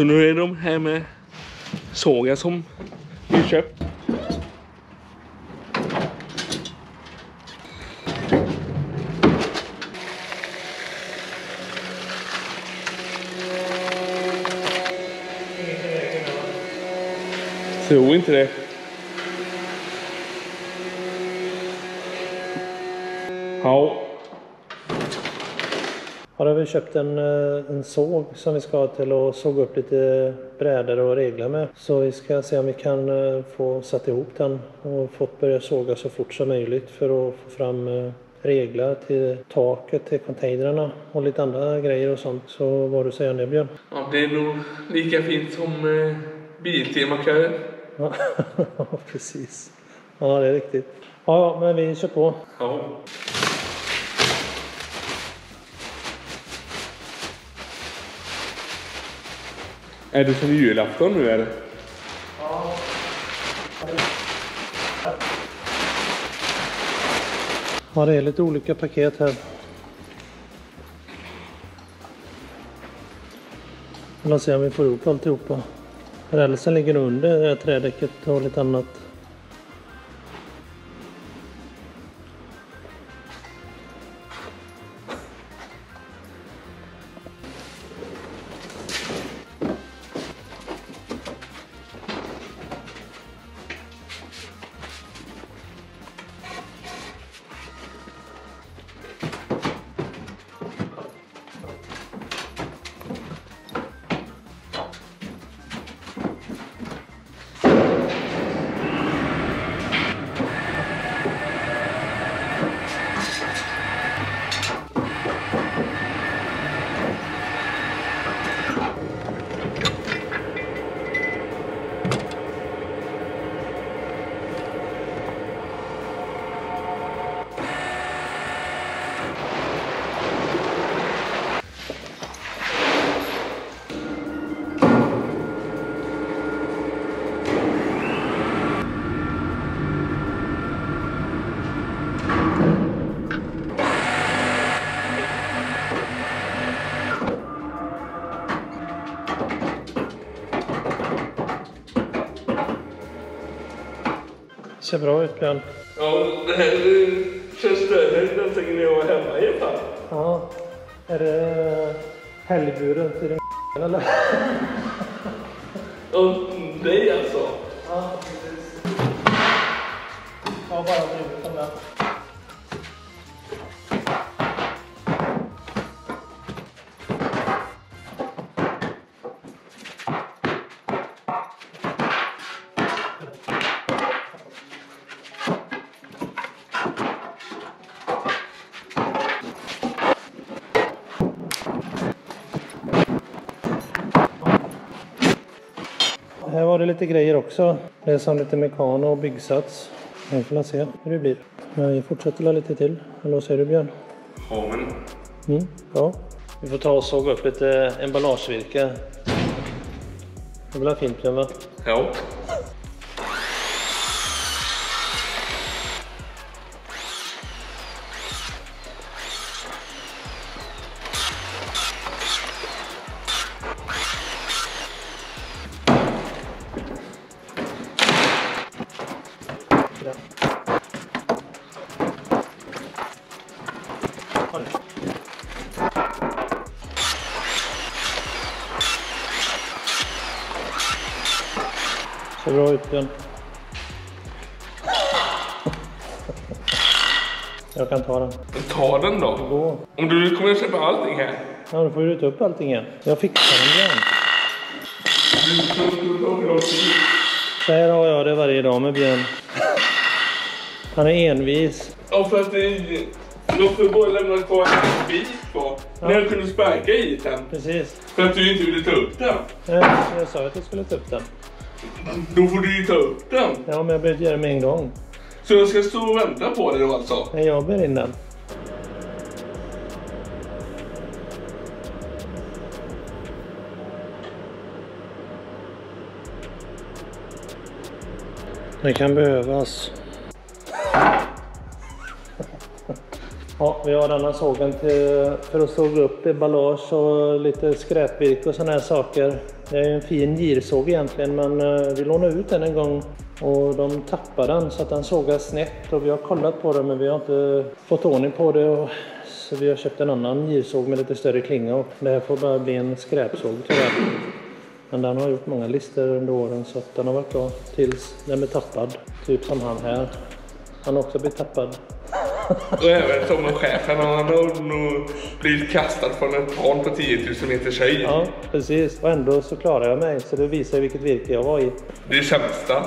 Så nu är de här med sågar som vi köpt. Tror inte det. Ja. Har vi köpt en såg som vi ska ha till att såga upp lite brädor och reglar med. Så vi ska se om vi kan få satt ihop den och fått börja såga så fort som möjligt för att få fram reglar till taket, till containrarna och lite andra grejer och sånt. Så vad du säger om det, Björn? Ja, det är nog lika fint som Biltema-kören. Ja, precis. Ja, det är riktigt. Ja, men vi kör på. Ja. Är det som julafton nu eller? Ja. Ja, det är lite olika paket här. Låt se om vi får ihop alltihopa. Rälsen ligger under det här trädäcket och lite annat. Ser bra ut, Björn. Ja, det här känns stödligt när jag var hemma i alla fall. Ja, är det helgburen till din eller? Och det är alltså. Ja, precis. Ja, bara drivet om den. Här var det lite grejer också. Det är som lite mekano och byggsats. Vi får se hur det blir. Men vi fortsätter lite till. Eller vad säger du, Björn? Ja, men. Ja. Vi får ta och såga upp lite emballagevirke. Det blir fint, Björn, va? Ja. Ser bra ut, Björn. Jag kan ta den. Ta den då. Gå. Om du kommer att köpa allting här. Ja, då får du ta upp allting igen. Jag fixar den, Björn. Så här har jag det varje dag med Björn. Han är envis. Ja, för att då får jag bara lämna kvar en bit på. Ja. När jag kunde sparka i den. Precis. För att du inte ville ta upp den. Jag sa att jag skulle ta upp den. Då får du ju ta upp den. Ja, men jag behöver inte göra det med en gång. Så jag ska stå och vänta på det då alltså? Nej, jag bär in den. Det kan behövas. Ja, vi har denna sågen för att såga upp emballage och lite skräpvirke och sådana här saker. Det är en fin girsåg egentligen, men vi lånade ut den en gång och de tappade den så att den sågas snett, och vi har kollat på det men vi har inte fått ordning på det, så vi har köpt en annan girsåg med lite större klinga, och det här får bara bli en skräpsåg tyvärr. Men den har gjort många lister under åren så att den har varit bra tills den är tappad, typ som han här. Han har också blivit tappad. Och även som chefen, han har nog blivit kastad från ett plan på 10 000 meters höjd. Ja, precis. Och ändå så klarar jag mig, så det visar vilket virke jag var i. Det är sämsta.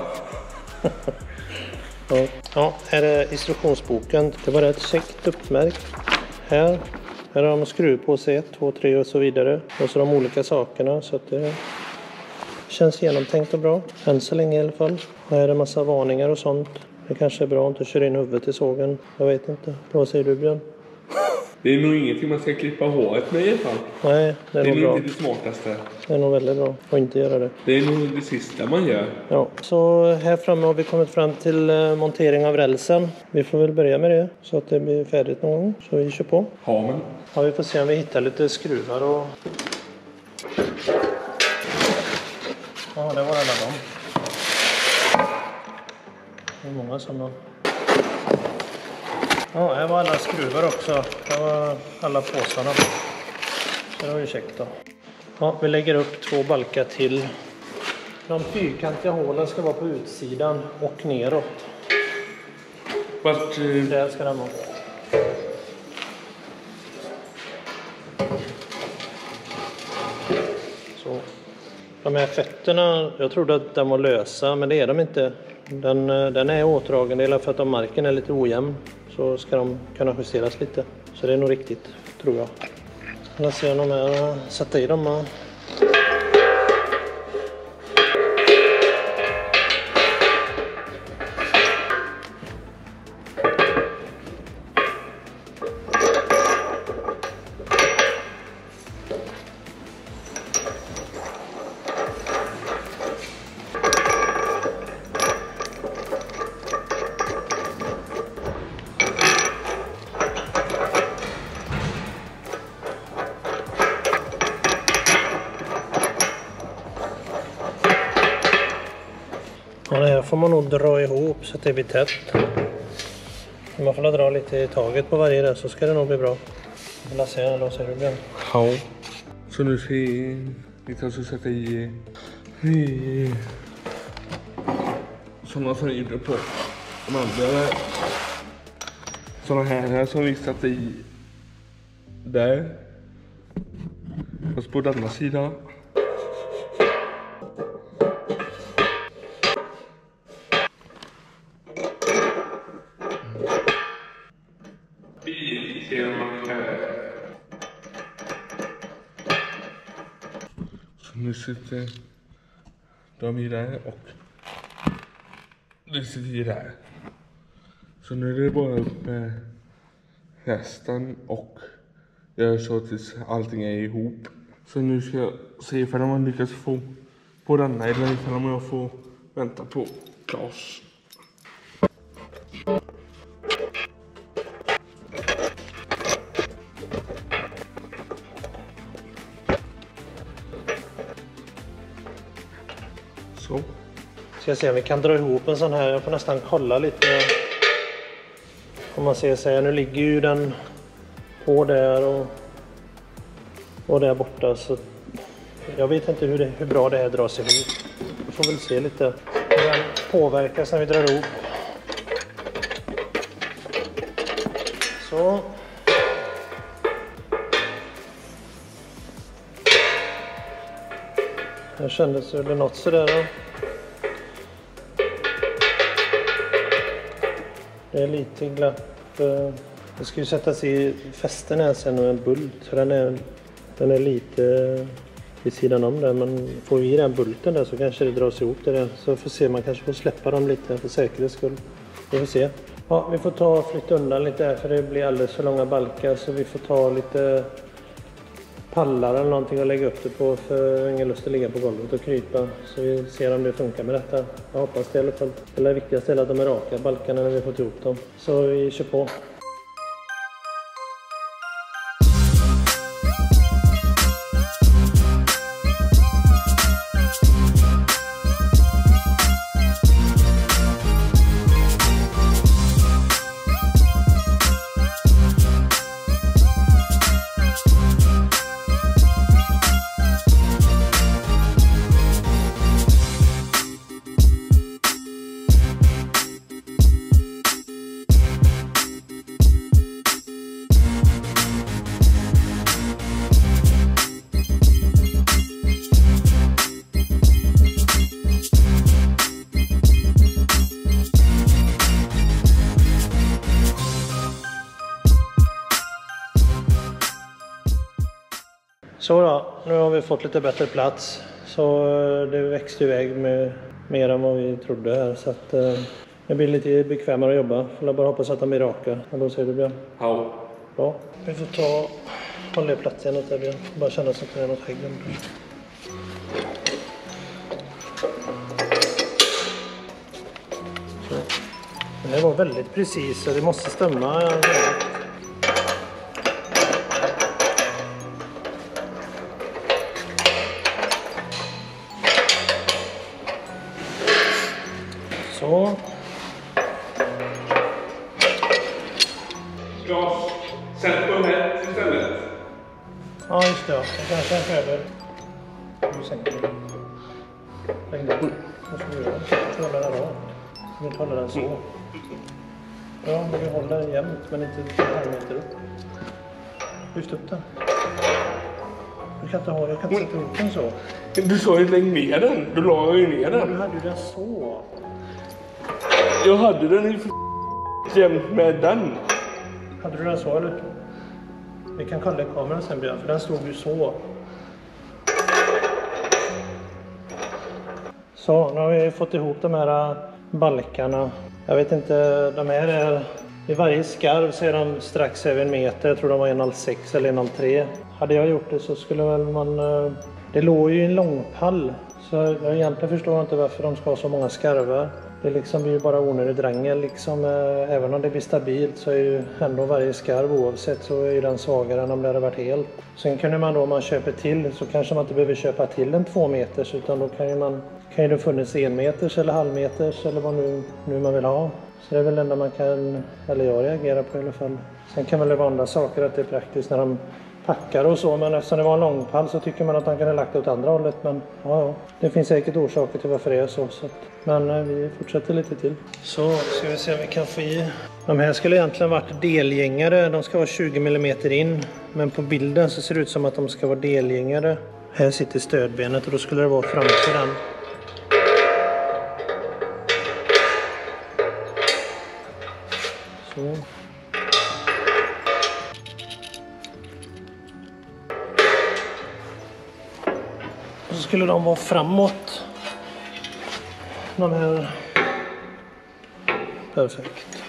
Ja, här är instruktionsboken. Det var rätt käckt uppmärkt. Här har de skruv på sig 1, 2, 3 och så vidare. Och så de olika sakerna, så att det känns genomtänkt och bra. Än så länge i alla fall. Här är det en massa varningar och sånt. Det kanske är bra att inte köra in huvudet i sågen. Jag vet inte. Vad säger du, Björn? Det är nog ingenting man ska klippa håret med i alla fall. Nej, det är nog bra. Det är inte det smartaste. Det är nog väldigt bra att inte göra det. Det är nog det sista man gör. Ja, så här framme har vi kommit fram till montering av rälsen. Vi får väl börja med det så att det blir färdigt någon gång. Så vi kör på. Ja, vi får se om vi hittar lite skruvar och... Ja, det var alla dem. Det är många sådana. Ja, här var alla skruvar också. Det var alla påsarna. Så det var ju käckt då. Ja, vi lägger upp 2 balkar till. De fyrkantiga hålen ska vara på utsidan och neråt. Fast... Där ska den vara. Så. De här fötterna, jag trodde att de var lösa, men det är de inte. Den är åtdragen, det är för att om marken är lite ojämn så ska de kunna justeras lite. Så det är nog riktigt, tror jag. Jag ser de här, sätta i dem. Ja, det här får man nog dra ihop så att det blir tätt. Man får dra lite i taget på varje där, så ska det nog bli bra. Jag ser då ser det blir. Ja. Så nu ska vi kanske sätta i sådana som vi gjorde på de andra. Sådana här som vi satte i där. Och på denna sidan. Så nu sitter de i där och du sitter i där. Så nu är det bara upp med resten och gör så tills allting är ihop. Så nu ska jag se ifall man lyckas få på denna eller ifall jag får vänta på Claes. Så. Ska jag se om vi kan dra ihop en sån här. Jag får nästan kolla lite. Om man ser så här, nu ligger ju den på där och där borta. Så jag vet inte hur bra det här dras ihop. Vi får väl se lite hur den påverkas när vi drar ihop. Så. Här kändes det något sådär då. Det är lite glapp. Det ska ju sättas i fästen här sen och en bult. Så den är lite vid sidan om där. Men får vi i den bulten där så kanske det dras ihop där. Så får se, man kanske får släppa dem lite för säkerhets skull. Vi får se. Ja, vi får flytta undan lite här för det blir alldeles för långa balkar. Så vi får ta lite pallar eller någonting att lägga upp det på, för jag har ingen lust att ligga på golvet och krypa. Så vi ser om det funkar med detta. Jag hoppas det i alla fall. Det viktigaste är att de är raka balkarna när vi får ihop dem. Så vi kör på. Så då, nu har vi fått lite bättre plats. Så det växte iväg med mer än vad vi trodde här. Så att det blir lite bekvämare att jobba. Jag bara hoppas att de är raka. Vad säger du, Björn? Ja. Bra. Vi får hålla i plats igen där, Björn. Bara känna så att det är något hägg under. Så. Men det var väldigt precis så det måste stämma. Så. Lars, sätt dem här istället. Ja, just det. Jag kanske är över. Nu sänker vi. Lägg ner. Vad ska vi göra? Vi håller den rakt. Vi inte håller den så. Ja, men vi håller den jämnt, men inte en meter upp. Lyft upp den. Jag kan inte sätta upp den så. Du sa ju lägg ner den. Du la ju ner den. Du hade ju den så. Jag hade den i jämnt med den. Hade du den så eller? Vi kan kolla i kameran sen, Björn, för den stod ju så. Så, nu har vi fått ihop de här balkarna. Jag vet inte, de här är... I varje skarv så är de strax över 1 meter. Jag tror de var 1,6 eller 1,3. Hade jag gjort det så skulle väl man... Det låg ju i en långpall. Så jag egentligen förstår inte varför de ska ha så många skarvar. Det liksom blir ju bara onödigt drängel liksom. Även om det blir stabilt så är ju ändå varje skarv oavsett så är ju den svagare än om det hade varit helt. Sen kunde man då om man köper till så kanske man inte behöver köpa till en 2 meters utan då kan ju det funnits 1 meters eller halvmeters eller vad nu man vill ha. Så det är väl det enda man kan, eller jag reagerar på i alla fall. Sen kan väl det vara andra saker att det är praktiskt när de packar och så, men eftersom det var en långpall så tycker man att man kan ha lagt det åt andra hållet. Men ja, det finns säkert orsaker till varför det är så. Men vi fortsätter lite till. Så ska vi se om vi kan få i. De här skulle egentligen varit delgängare. De ska vara 20 mm in. Men på bilden så ser det ut som att de ska vara delgängare. Här sitter stödbenet och då skulle det vara framför den. Så. Så skulle de vara framåt. De här. Perfekt.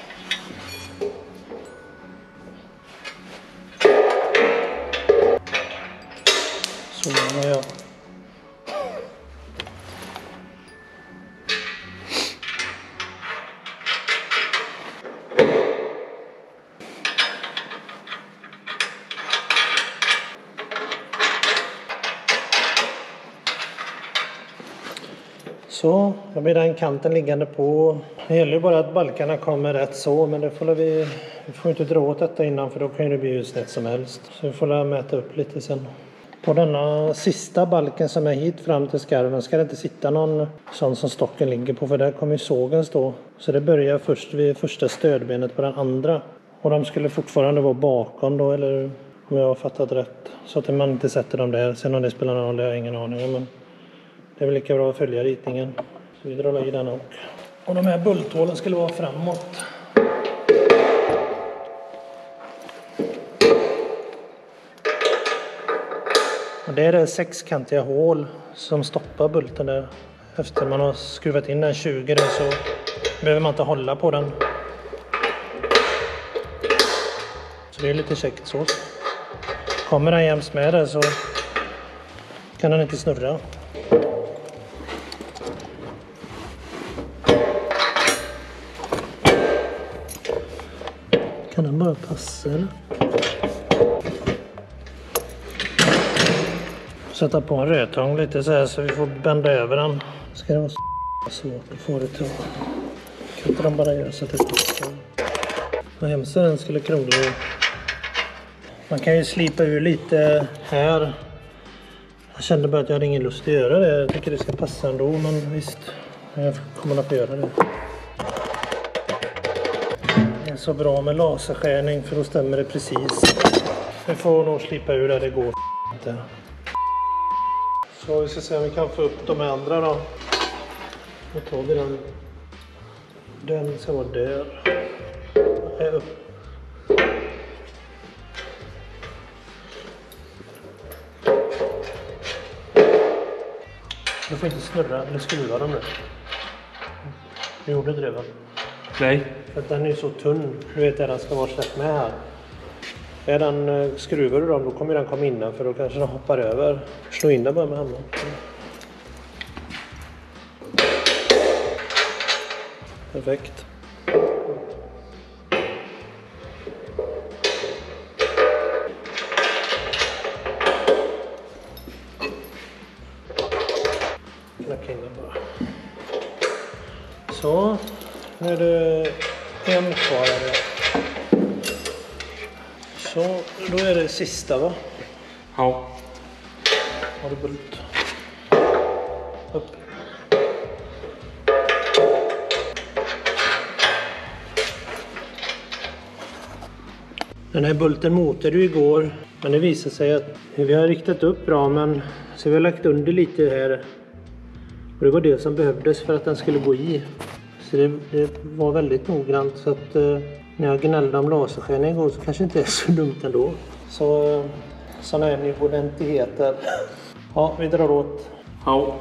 Så ja. Så, då blir den kanten liggande på. Det gäller ju bara att balkarna kommer rätt så, men det får vi får inte dra åt detta innan för då kan det bli hur snett som helst. Så vi får mäta upp lite sen. På denna sista balken som är hit fram till skarven ska det inte sitta någon sån som stocken ligger på för där kommer ju sågen stå. Så det börjar först vid första stödbenet på den andra. Och de skulle fortfarande vara bakom då, eller om jag har fattat rätt. Så att man inte sätter dem där. Sen om det spelar någon roll, det har jag ingen aning om. Men det är väl lika bra att följa ritningen. Så vi drar i den och de här bulthålen skulle vara framåt. Och det är det 6-kantiga hål som stoppar bulten där. Efter man har skruvat in den 20 där så behöver man inte hålla på den. Så det är lite käckt så. Kommer den jäms med det så kan den inte snurra. Kan den bara passa eller? Sätta på en rödtång lite så här så vi får bända över den. Ska det vara så svårt att få det till. Kan inte de bara göra så att det passar? Vad hemskt den skulle krångla. Man kan ju slipa ur lite här. Jag kände bara att jag hade ingen lust att göra det. Jag tycker det ska passa ändå, men visst. Jag kommer att få göra det. Det är så bra med laserskärning för då stämmer det precis. Vi får nog slipa ur där det går inte. Så vi ska se om vi kan få upp de andra då. Då tar vi den. Den ska vara där. Upp. Du får inte snurra eller skruva dem nu. Du gjorde inte det, va? Nej. För att den är ju så tunn. Du vet att den ska vara släppt med här. Är den, skruvar du dem, då kommer den komma innanför. Då kanske den hoppar över. Slå in den bara med handen. Perfekt. Knacka in den bara. Så, nu är det en kvar här. Så, då är det sista, va? Ja. Har du bult? Upp. Den här bulten motade ju igår, men det visar sig att vi har riktat upp ramen, så vi har lagt under lite här. Och det var det som behövdes för att den skulle gå i. Så det var väldigt noggrant, så att när jag gnällde om laserskärning igår så kanske inte är så dumt ändå. Så sådana är nivådentigheter. Ja, vi drar åt. Ja.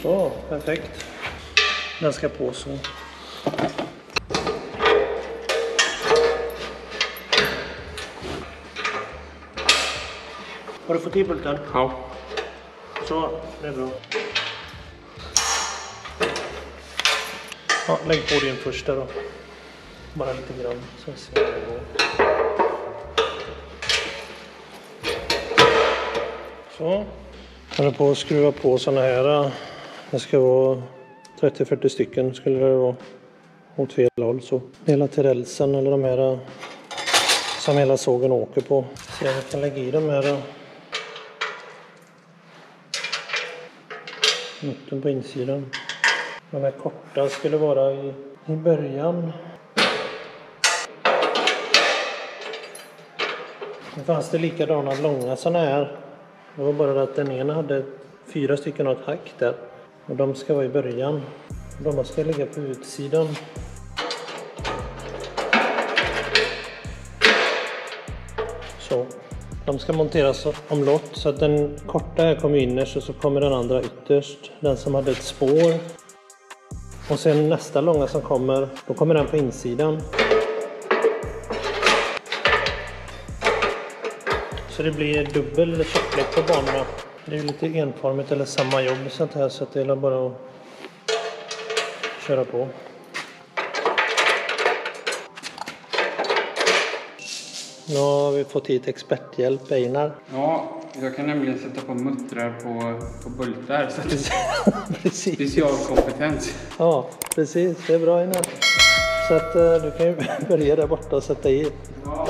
Så, perfekt. Den ska på så. Har du fått i bulten? Ja. Så, det är bra. Ja, lägg på din första då. Bara lite grann, så ser det går. Så. Jag håller på att skruva på sådana här. Det ska vara 30-40 stycken skulle det vara. Åt fel håll så. Hela till rälsen eller de här som hela sågen åker på. Så jag kan lägga i de här. Mitten på insidan. De här korta skulle vara i början. Det fanns det likadana långa sådana här. Det var bara att den ena hade 4 stycken och ett hack där. Och de ska vara i början. De ska ligga på utsidan. Så. De ska monteras omlott så att den korta här kommer innerst och så kommer den andra ytterst. Den som hade ett spår. Och sen nästa långa som kommer, då kommer den på insidan. Så det blir dubbel tjocklek på banorna. Det är lite enformigt eller samma jobb sånt här, så att det är bara att köra på. Nu har vi fått hit experthjälp, Einar. Ja, jag kan nämligen sätta på muttrar på bultar. Så Precis. specialkompetens. Ja, precis. Det är bra, Einar. Så att du kan ju börja där borta och sätta i. Ja.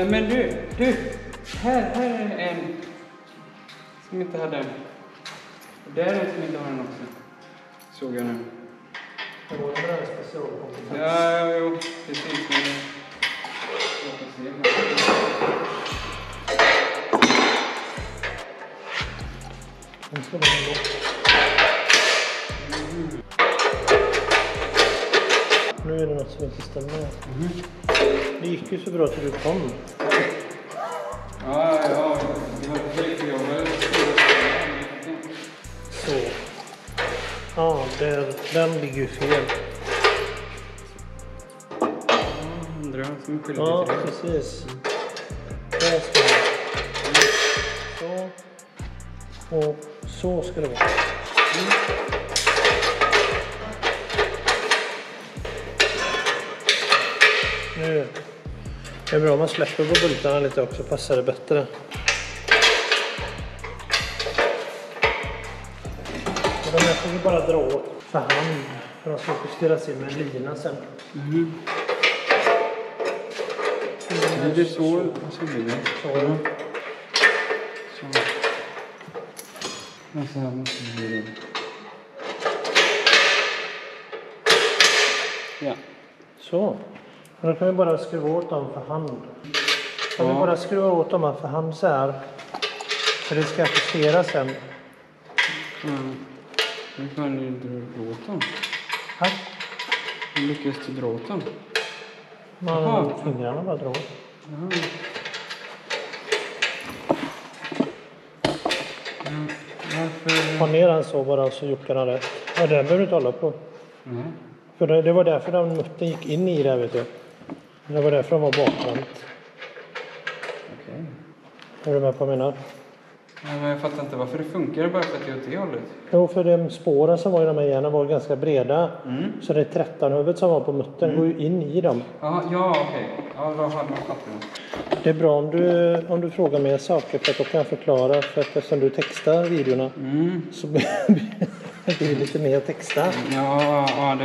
Men du, här är en som inte hade den. Och där är en som inte har den också. Såg jag nu. Det var en specialkompetens. Ja, jo, precis. Men jag får se. Den ska vara en lock. Nu är det något som inte stämmer. Det gick ju så bra till du kom. Ja, det var perfekt. Jag var Så. Ja, den ligger ju fel. andra som är skyldig Ja, till det. precis. Där ska det. Så. Och så ska det vara. Nu. Det är bra om man släpper på bultarna lite också, passar det bättre. Och de här får vi bara dra åt för hand. För de ska justeras in med lina sen. Det är så blir det. Så. Så här måste det bli. Ja. Så. Och då kan vi bara skruva åt dem för hand. Kan vi bara skruva åt dem för hand så här. För det ska justeras sen. Hur kan du dra åt dem? Här. Hur lyckas du dra åt dem? Man fingrarna bara drar. Varför? Ta ner den så bara så juckar den rätt. Ja, den behöver du inte hålla på. Nej. För det var därför den muttern gick in i det här, vet du. Det var därför de var bakvänt. Okej. Är du med på vad jag menar? Ja, men jag fattar inte varför det funkar bara för att det är åt det hållet. Jo, för de spåren som var i de här järnen var ganska breda. Så det 13-huvudet som var på muttern går ju in i dem. Ja, okej. Ja, då hade man fattat. Det är bra om du frågar mer saker för att då kan jag förklara. För att eftersom du textar videorna så blir det lite mer att texta. Ja,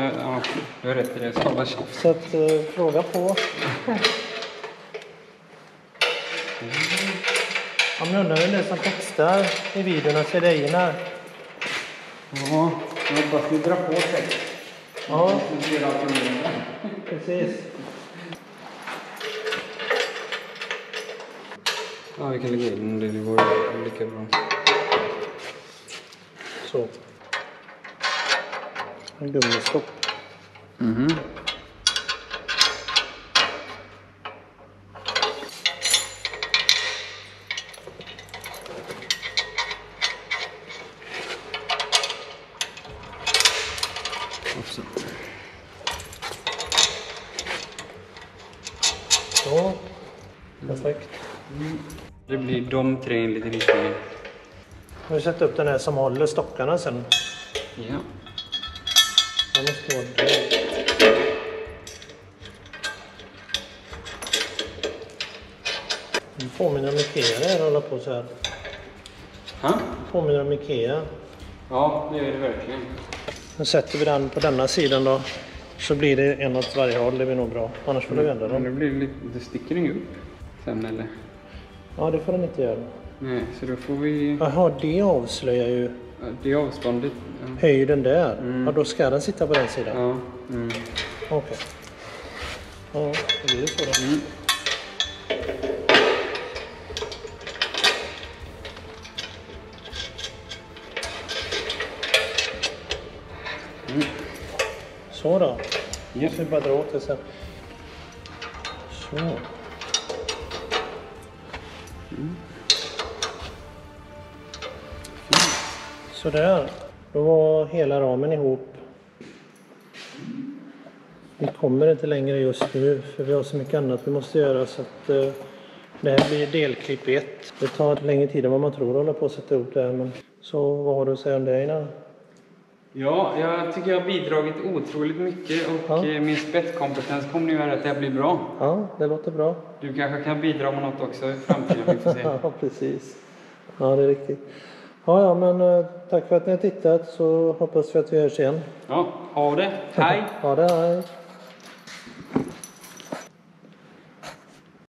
du har rätt i det. Så att fråga på. Om ni undrar vem det är som textar i videorna så är det Einar. Ja, jag hoppas ni drar på text. Ja, Det blir alltid mer. precis. Ja, vi kan lägga in det. Det var lika bra. Så. En gummistopp. Så. Perfekt. Det blir de tre enligt riktningen. Vi sätter upp den här som håller stockarna sen. Ja. Den måste vara det. Den påminner om Ikea det här håller på så här. Ha? Påminner om Ikea. Ja, det är det verkligen. Nu sätter vi den på denna sidan då. Så blir det en åt varje håll, det blir nog bra. Annars får du vända Men dem. det blir lite, det sticker den ju upp sen eller? Ja, det får den inte göra. Nej, så då får vi... Jaha, det avslöjar ju Det är avståndet. Ja. höjden där. Ja, då ska den sitta på den sidan. Ja. Okej. Ja, det blir så då. Så då. Nu ska vi bara dra åt det sen. Så. Så där. Då var hela ramen ihop. Vi kommer inte längre just nu för vi har så mycket annat vi måste göra så att det här blir delklipp 1. Det tar längre tid än vad man tror att hålla på att sätta ihop det här. Men så vad har du att säga om det innan? Ja, jag tycker jag har bidragit otroligt mycket och min spetskompetens kommer nu göra att det här blir bra. Ja, det låter bra. Du kanske kan bidra med något också i framtiden, vi får se. Ja, precis. Ja, det är riktigt. Ja, men tack för att ni har tittat så hoppas vi att vi hörs igen. Ja, ha det. Hej! Ha det, hej!